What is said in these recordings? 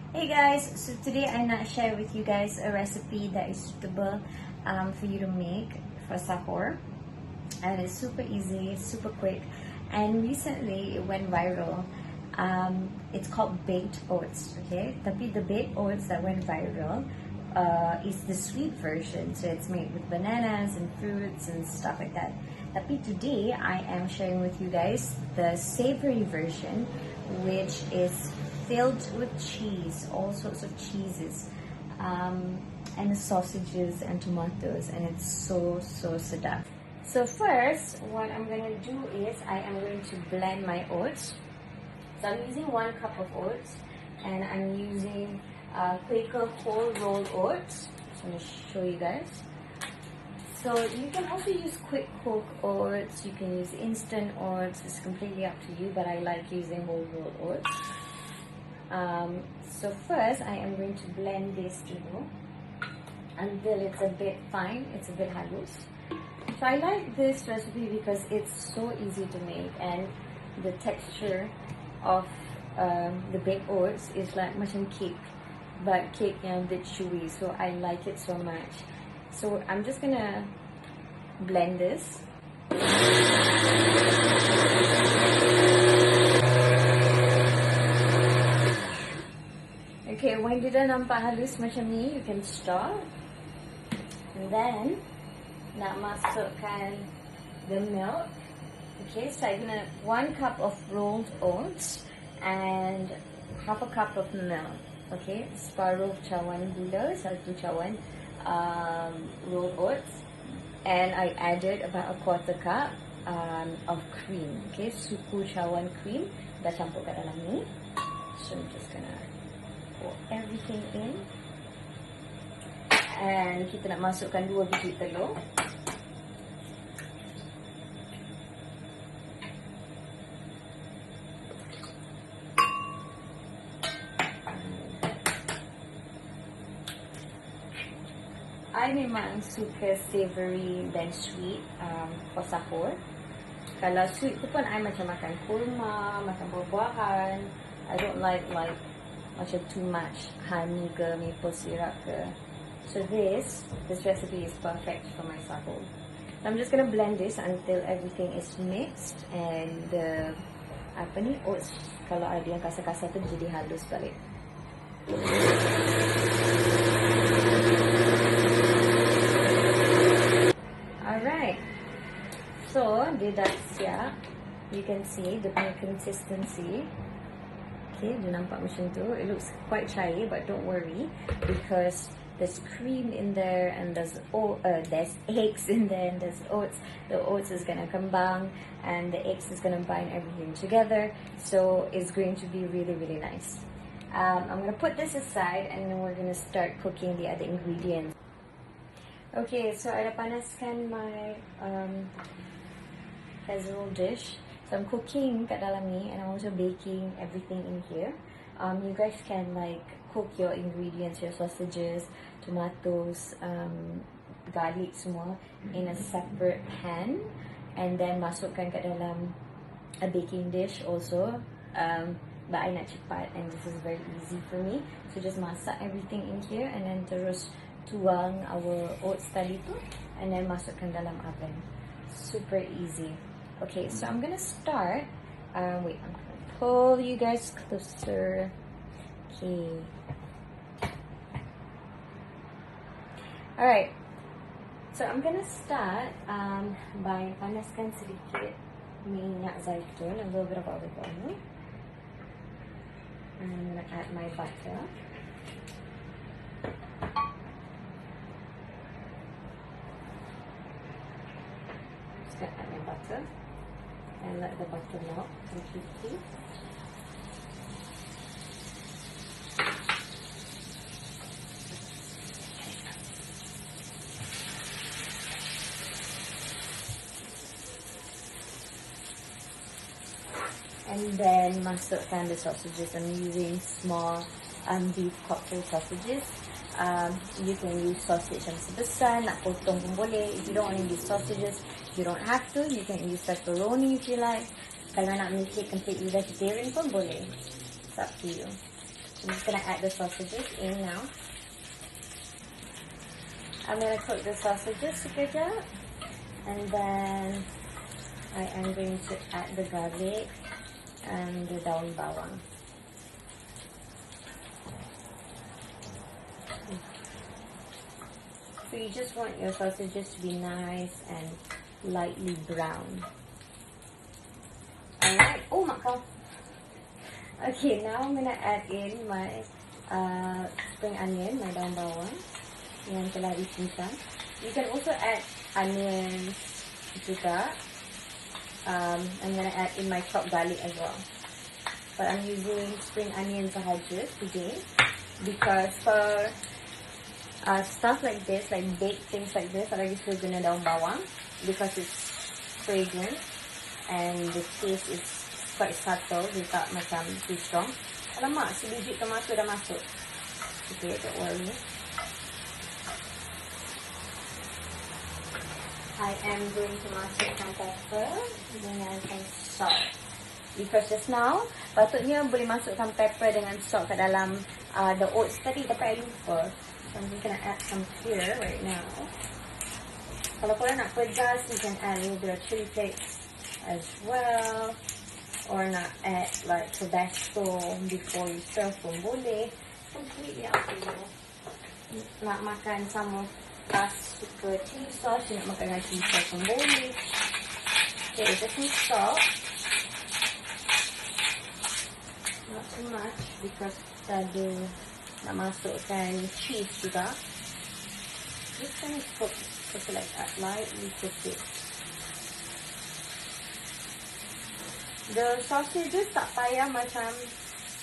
Hey guys, so today I'm gonna share with you guys a recipe that is suitable for you to make for sahur, and it's super easy, super quick, and recently it went viral. It's called baked oats, okay? Tapi the baked oats that went viral is the sweet version, so it's made with bananas and fruits and stuff like that. Tapi today I am sharing with you guys the savory version, which is filled with cheese, all sorts of cheeses, and sausages and tomatoes, and it's so sedap. So first, what I'm going to do is I am going to blend my oats. So I'm using 1 cup of oats, and I'm using Quaker Whole rolled oats. So I'm going to show you guys. So you can also use quick cook oats, you can use instant oats, it's completely up to you, but I like using whole rolled oats. So first I am going to blend this through until it's a bit fine, it's a bit halus. So I like this recipe because it's so easy to make, and the texture of the baked oats is like macam cake, but cake yang a bit chewy, so I like it so much. So I'm just gonna blend this. Okay, when dia dah nampak halus macam ni, you can stop. And then, nak masukkan the milk. Okay, so I'm gonna 1 cup of rolled oats and half a cup of milk. Okay, separuh cawan gula, 1 cawan rolled oats, and I added about a 1/4 cup of cream. Okay, suku cawan cream dah campur kat dalam ni. So I'm just gonna pour everything in, and kita nak masukkan 2 biji telur. I memang suka savory dan sweet for sahur. Kalau sweet tu pun I macam makan kurma, makan buah-buahan. I don't like macam too much honey ke maple syrup ke. So this recipe is perfect for my sahur. So I'm just gonna blend this until everything is mixed, and the oats, kalau ada yang kasar-kasar tu jadi halus balik. Alright, so dia dah siap. You can see the consistency. Okay, dia nampak macam tu. It looks quite cair, but don't worry, because there's cream in there, and there's eggs in there, and there's oats. The oats is gonna combine, and the eggs is gonna bind everything together. So it's going to be really nice. I'm gonna put this aside, and then we're gonna start cooking the other ingredients. Okay, so I dah panaskan my casserole dish. So I'm cooking kat dalam ni, and I'm also baking everything in here. You guys can cook your ingredients, your sausages, tomatoes, garlic semua in a separate pan, and then masukkan kat dalam a baking dish also. But I nak cepat, and this is very easy for me. So just masak everything in here, and then terus tuang our oats tadi tu, and then masukkan dalam oven. Super easy. Okay, so I'm gonna start. Wait, I'm gonna pull you guys closer. Okay. Alright. So I'm gonna start by panaskan sedikit minyak zaitun, a little bit of olive oil. I'm gonna add my butter. Just gonna add my butter and let the butter melt completely. And then masukkan the sausages. I'm using small beef cocktail sausages. You can use sausage yang sebesar, nak potong pun boleh. If you don't want to use sausages, you don't have to. You can use pepperoni if you like. Kalau nak make it completely vegetarian pun boleh. It's up to you. I'm just gonna add the sausages in now. I'm gonna cook the sausages sekejap, and then I am going to add the garlic and the daun bawang. So you just want your sausages to be nice and lightly brown. Alright, oh my god. Okay, now I'm gonna add in my spring onion, my daun bawang yang telah dicincang. You can also add onions juga. I'm gonna add in my chopped garlic as well. But I'm using spring onion sahaja today because for stuff like this, like baked things like this, I like to guna daun bawang because it's fragrant and the taste is quite subtle, dia tak macam too strong. Alamak, sebiji tomato dah masuk. Okay, don't worry. I am going to masukkan pepper dengan salt. Because just now, patutnya boleh masukkan pepper dengan salt kat dalam the oats tadi, tapi I lupa. So I'm just gonna add some here right now. Kalau korang nak pedas, you can add a little bit of chili flakes as well. Or not add like Tabasco before you serve pun boleh. Completely up to you. Nak makan sama suka chili sauce, nak makan dengan chili sauce pun boleh. Okay, just need salt. Not too much because tadi nak masukkan cheese juga. Just gonna cook like that, lightly cook it. The sausages tak payah macam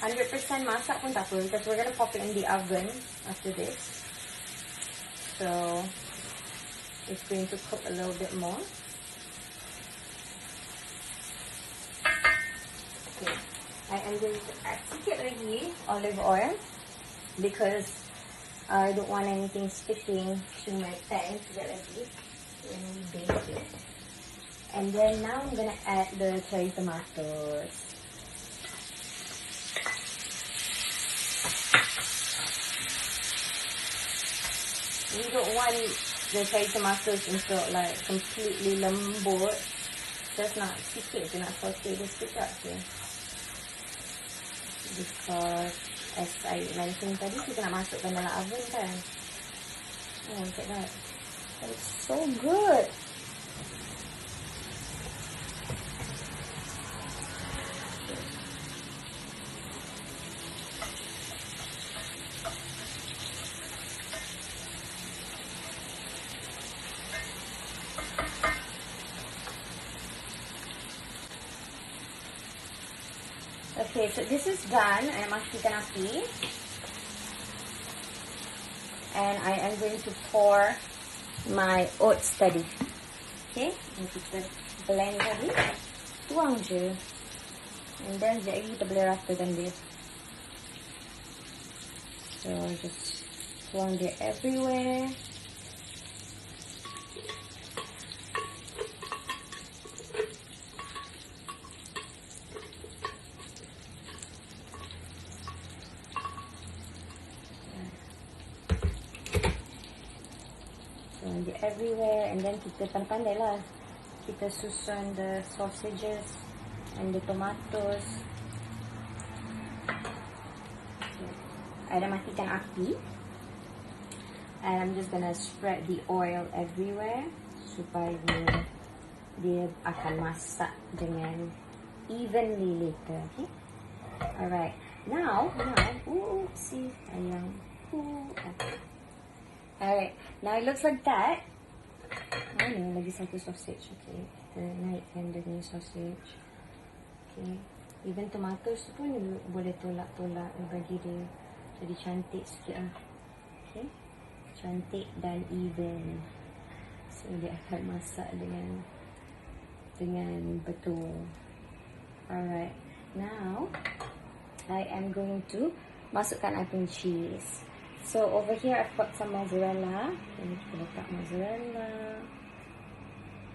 100% masak pun tak apa, because we're gonna pop it in the oven after this. So it's going to cook a little bit more. Okay, I am going to add sikit lagi olive oil because I don't want anything sticking to my pan. Sekejap lagi when we bake it. And then now I'm gonna add the cherry tomatoes. We don't want the cherry tomatoes untuk like completely lembut. Just nak sikit je, nak saute dia sekejap je. Because as I mentioned tadi, kita nak masukkan dalam oven kan. Oh, look at that. That is so good. Okay, so this is done. I matikan api. And I am going to pour my oats tadi. Okay, and kita blend tadi. Tuang je. And then sekejap lagi kita boleh ratakan dia. So just tuang dia everywhere. Everywhere, and then kita pandai-pandai lah, kita susun the sausages and the tomatoes. Okay. I dah matikan api, and I'm just gonna spread the oil everywhere supaya dia akan masak dengan evenly later. Okay, alright. Now, see ayam. Alright, now it looks like that. Mana lagi satu sausage. Okay, kita naikkan dia punya sausage. Okay, even tomatoes pun boleh tolak-tolak bagi dia jadi cantik sikit lah. Okay, cantik dan even. So dia akan masak dengan betul. Alright, now I am going to masukkan I punya cheese. So over here I've got some mozzarella. Jadi kita letak mozzarella.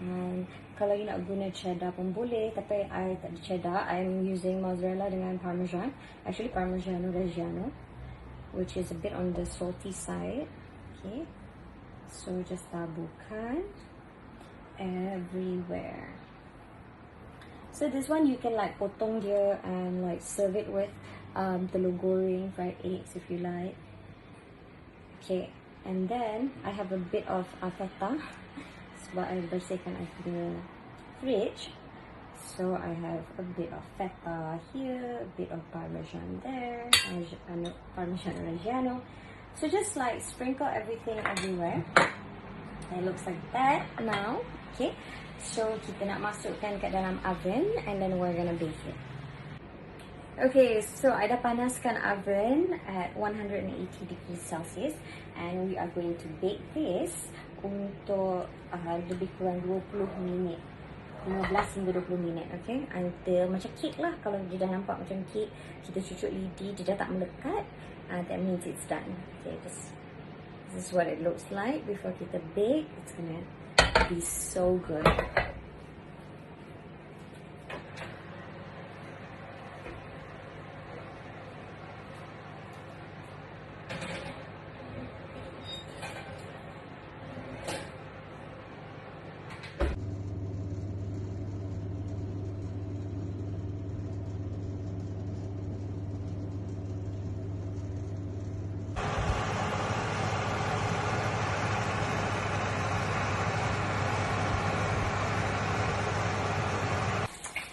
And kalau you nak guna cheddar pun boleh, tapi I tak ada cheddar. I'm using mozzarella dengan parmesan. Actually Parmigiano Reggiano, which is a bit on the salty side. Okay, so just taburkan everywhere. So this one you can like potong dia and like serve it with telur goreng, fried eggs if you like. Okay, and then I have a bit of feta. Sebab I bersihkan I punya fridge, so I have a bit of feta here, a bit of parmesan there, Parmigiano Reggiano. So just like sprinkle everything everywhere. It looks like that now. Okay, so kita nak masukkan kat dalam oven and then we're gonna bake it. Okay, so I dah panaskan oven at 180 degrees Celsius and we are going to bake this untuk lebih kurang 20 minit, 15 hingga 20 minit. Okay, until macam kek lah. Kalau dia dah nampak macam kek, kita cucuk lidi, dia dah tak melekat, that means it's done. Okay, this is what it looks like before kita bake. It's gonna be so good.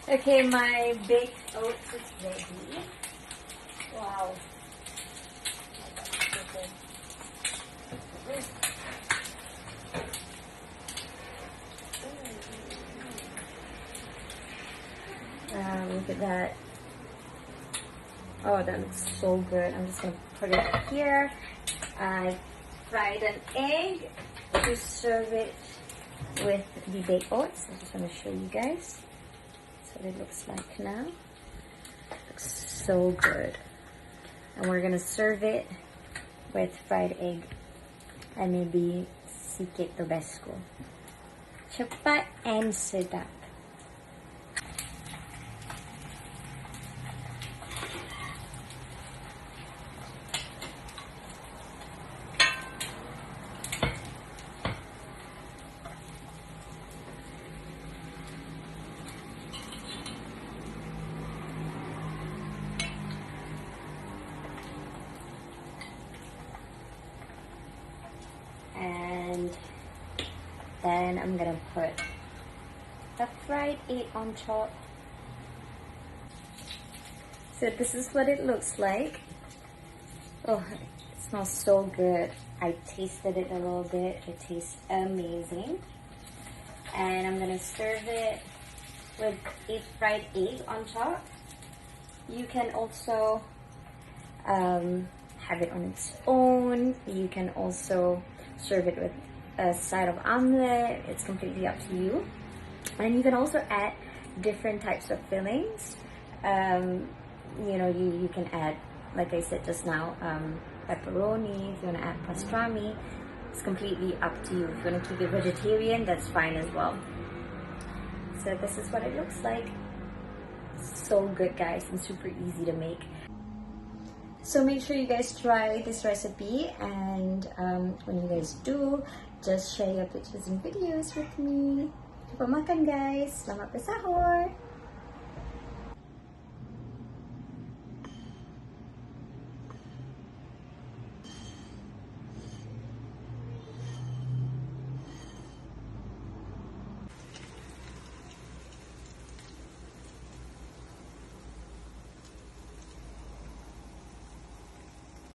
Okay, my baked oats is ready. Wow. Look at that. Oh, that looks so good. I'm just gonna put it here. I fried an egg to serve it with the baked oats. I just want to show you guys. What it looks like now. Looks so good. And we're gonna serve it with fried egg and maybe sikit tabasco. Cepat and sedap. And then I'm gonna put the fried egg on top. So this is what it looks like. Oh, it smells so good. I tasted it a little bit. It tastes amazing. And I'm gonna serve it with a fried egg on top. You can also have it on its own. You can also serve it with a side of omelette. It's completely up to you. And you can also add different types of fillings. You know, you can add, like I said just now, pepperoni. If you want to add pastrami, it's completely up to you. If you want to keep it vegetarian, that's fine as well. So this is what it looks like. So good, guys, and super easy to make. So make sure you guys try this recipe, and when you guys do, just share your pictures and videos with me. Lupa makan, guys. Selamat bersahur.